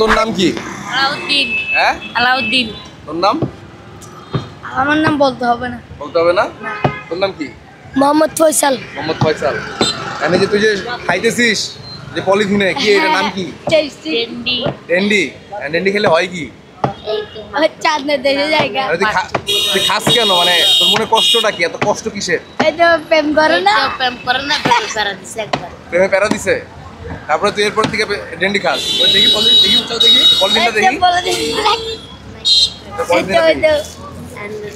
তোর নাম কি? আলাউদ্দিন। হ্যাঁ, আলাউদ্দিন। তোর নাম? আমার নাম বলতে হবে না। বলতে হবে না? তোর নাম কি? মোহাম্মদ ফয়সাল। মোহাম্মদ ফয়সাল। এনে যে তুই যে খাইতেছিস যে পলিথিনে, কি এটা নাম কি? টেন্ডি। ডেন্ডি। ডেন্ডি খেলে হয় কি? চাঁদনের দেশে জায়গা। আরে তুই খাস কেন? মানে তোর মনে কষ্টটা কি? এত কষ্ট কিসের? এই তো প্রেম করে না। প্রেম করে না, প্রেম করে দিছে একবার। প্রেমে প্যারা দিছে, তারপরে তুই এরপর থেকে ডেন্ডি খাস। ওই দেখি দেখি উচ্চাও দেখি পলিথিনটা দেখি।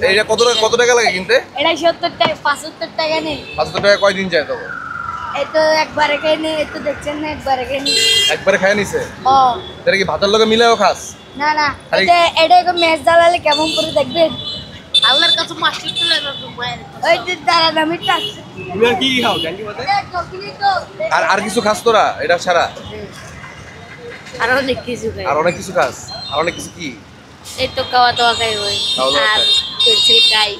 এইটা কত টাকা লাগে কিনতে? এটা 70 টাকা, 75 টাকা নেই। 500 টাকা কয়দিন যায় তবে? এই তো একবারে খাই নি, এই তো দেখছেন না একবারে খাই নি। একবারে খায় নিছে? ও তাহলে কি ভাতের লগে মিলাও খাস? না না, এটা একটা ম্যাচ জ্বালালে কেমন করে দেখবেন? আল্লাহর কাছে মাস্টার চলে যাবে মায়ের। ওই যে দাঁড়ান আমি টাচ। তুমি আর কি খাও ক্যান্ডি মধ্যে? আর কিছু খাস তোরা এটা ছাড়া? আর অনেক কিছু খাই। আর অনেক কিছু খাস? আর অনেক কিছু কি? এই তো খাওয়া দাওয়া খাই ওই। খাওয়া দাওয়া আর খাই। পেন্সিল খাই,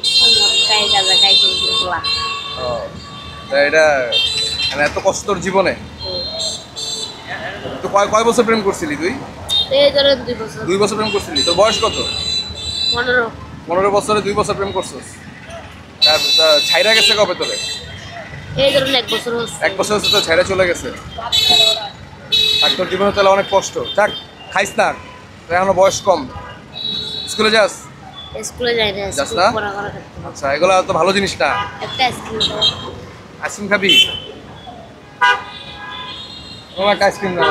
খাই গাঁজা খাই কোলা। ও, তা এটা মানে এত কষ্ট তোর জীবনে? তো কয় বছর প্রেম করছিলি তুই? এই ধরেন 2 বছর। 2 বছর প্রেম করছিলি। তোর বয়স কত? 15। 15 বছরে 2 বছর প্রেম করছিস। তার ছাইরা গেছে কবে তোরে? এই ধরেন 1 বছর হচ্ছে। 1 বছর হচ্ছে তো ছাইরা চলে গেছে। আর তোর জীবনে তাহলে অনেক কষ্ট। যাক, খাইস না, তোর এখনো বয়স কম। স্কুলে যাস? স্কুলে যাই না, যাস স্কুল না? পড়া করা থাকতে হবে। আচ্ছা, এগুলো তো ভালো জিনিস না। একটা আইসক্রিম খাও। আইসক্রিম খাবি? তোমার একটা আইসক্রিম না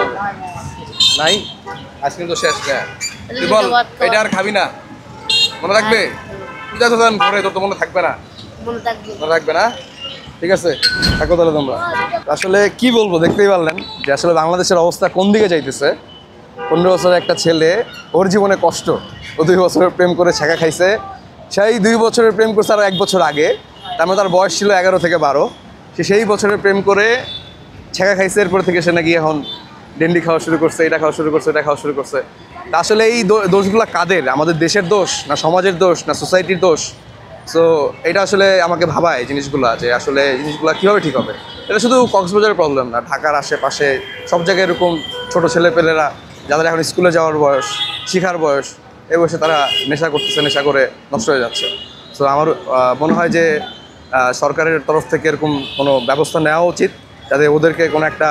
নাই? আইসক্রিম তো শেষ। তুই বল, এটা আর খাবি না? মনে থাকবে? তুই যাচ্ছ ঘরে, তোর তো মনে থাকবে না। মনে থাকবে। মনে রাখবে না? ঠিক আছে, থাকো তাহলে তোমরা। আসলে কি বলবো, দেখতেই পারলেন যে আসলে বাংলাদেশের অবস্থা কোন দিকে যাইতেছে। 15 বছরের একটা ছেলে, ওর জীবনে কষ্ট। ও 2 বছরের প্রেম করে ছেঁকা খাইছে। সেই 2 বছরের প্রেম করছে আরও 1 বছর আগে। তার মানে তার বয়স ছিল 11 থেকে 12। সে সেই বছরের প্রেম করে ছেঁকা খাইছে, এরপর থেকে সে নাকি এখন ডেন্ডি খাওয়া শুরু করছে, এটা খাওয়া শুরু করছে, এটা খাওয়া শুরু করছে। তা আসলে এই দোষগুলো কাদের? আমাদের দেশের দোষ, না সমাজের দোষ, না সোসাইটির দোষ? সো এটা আসলে আমাকে ভাবায় জিনিসগুলো, যে আসলে জিনিসগুলো কীভাবে ঠিক হবে। এটা শুধু কক্সবাজারের প্রবলেম না, ঢাকার আশেপাশে সব জায়গায় এরকম ছোটো ছেলেপেলেরা যাদের এখন স্কুলে যাওয়ার বয়স, শিখার বয়স, এই বয়সে তারা নেশা করতেছে, নেশা করে নষ্ট হয়ে যাচ্ছে। সো আমার মনে হয় যে সরকারের তরফ থেকে এরকম কোনো ব্যবস্থা নেওয়া উচিত, যাতে ওদেরকে কোনো একটা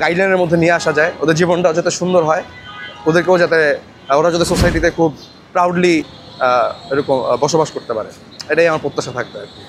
গাইডলাইনের মধ্যে নিয়ে আসা যায়, ওদের জীবনটাও যাতে সুন্দর হয়, ওদেরকেও যাতে ওরা যাতে সোসাইটিতে খুব প্রাউডলি এরকম বসবাস করতে পারে। এটাই আমার প্রত্যাশা থাকবে আর কি।